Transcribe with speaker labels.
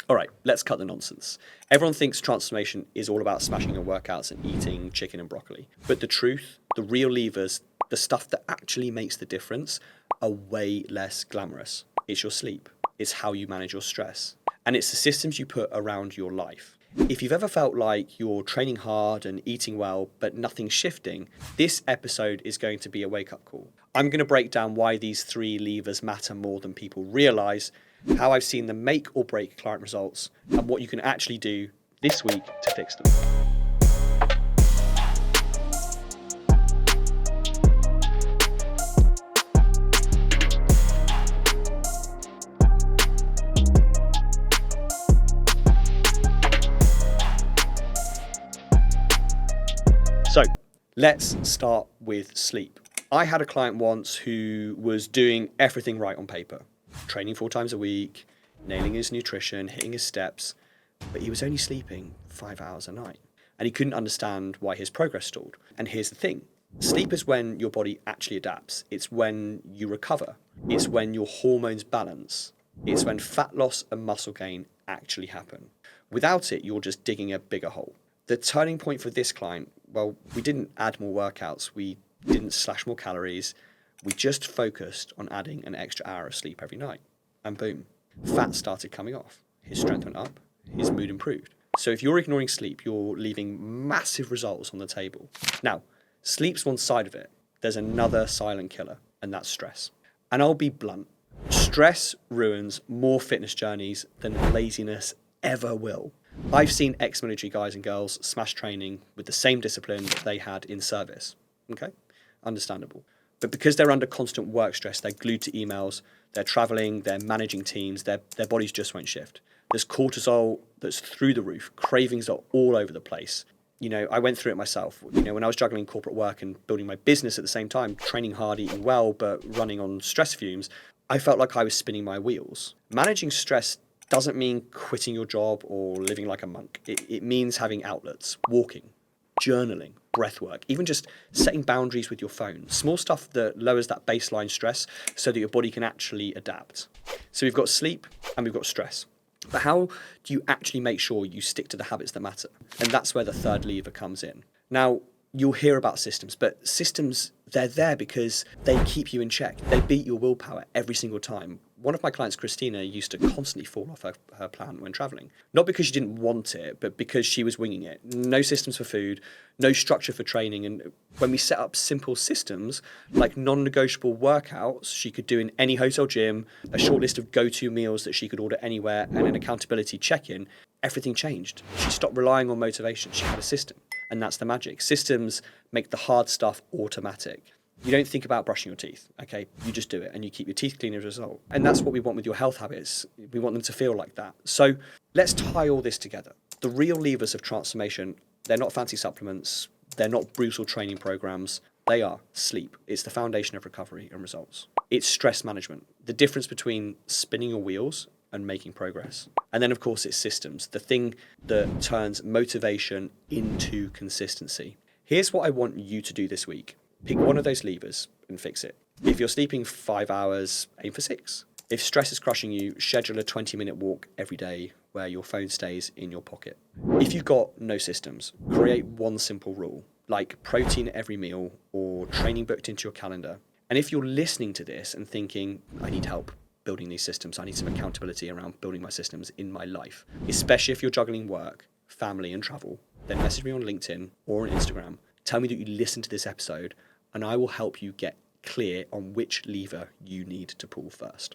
Speaker 1: All right, let's cut the nonsense. Everyone thinks transformation is all about smashing your workouts and eating chicken and broccoli. But the truth, the real levers, the stuff that actually makes the difference are way less glamorous. It's your sleep. It's how you manage your stress. And it's the systems you put around your life. If you've ever felt like you're training hard and eating well, but nothing's shifting, this episode is going to be a wake-up call. I'm going to break down why these 3 levers matter more than people realize, how I've seen them make or break client results, and what you can actually do this week to fix them. So let's start with sleep. I had a client once who was doing everything right on paper, training 4 times a week, nailing his nutrition, hitting his steps, but he was only sleeping 5 hours a night. And he couldn't understand why his progress stalled. And here's the thing. Sleep is when your body actually adapts. It's when you recover. It's when your hormones balance. It's when fat loss and muscle gain actually happen. Without it, you're just digging a bigger hole. The turning point for this client, well, we didn't add more workouts. We didn't slash more calories. We just focused on adding an extra hour of sleep every night. And boom, fat started coming off. His strength went up. His mood improved. So if you're ignoring sleep, you're leaving massive results on the table. Now, sleep's one side of it. There's another silent killer, and that's stress. And I'll be blunt. Stress ruins more fitness journeys than laziness ever will. I've seen ex-military guys and girls smash training with the same discipline that they had in service. Okay? Understandable. But because they're under constant work stress, they're glued to emails, they're traveling, they're managing teams, their bodies just won't shift. There's cortisol that's through the roof. Cravings are all over the place. You know, I went through it myself. You know, when I was juggling corporate work and building my business at the same time, training hard, eating well, but running on stress fumes, I felt like I was spinning my wheels. Managing stress doesn't mean quitting your job or living like a monk. It means having outlets, walking, journaling, breath work, even just setting boundaries with your phone. Small stuff that lowers that baseline stress so that your body can actually adapt. So we've got sleep and we've got stress. But how do you actually make sure you stick to the habits that matter? And that's where the third lever comes in. Now, you'll hear about systems, but systems, they're there because they keep you in check. They beat your willpower every single time. One of my clients, Christina, used to constantly fall off her plan when traveling. Not because she didn't want it, but because she was winging it. No systems for food, no structure for training. And when we set up simple systems, like non-negotiable workouts she could do in any hotel gym, a short list of go-to meals that she could order anywhere, and an accountability check-in, everything changed. She stopped relying on motivation. She had a system. And that's the magic. Systems make the hard stuff automatic. You don't think about brushing your teeth, okay? You just do it and you keep your teeth clean as a result. And that's what we want with your health habits. We want them to feel like that. So let's tie all this together. The real levers of transformation, they're not fancy supplements. They're not brutal training programs. They are sleep. It's the foundation of recovery and results. It's stress management. The difference between spinning your wheels and making progress. And then, of course, it's systems, the thing that turns motivation into consistency. Here's what I want you to do this week. Pick one of those levers and fix it. If you're sleeping 5 hours, aim for 6. If stress is crushing you, schedule a 20-minute walk every day where your phone stays in your pocket. If you've got no systems, create one simple rule, like protein at every meal or training booked into your calendar. And if you're listening to this and thinking, I need help building these systems, I need some accountability around building my systems in my life, especially if you're juggling work, family, and travel, then message me on LinkedIn or on Instagram. Tell me that you listened to this episode, and I will help you get clear on which lever you need to pull first.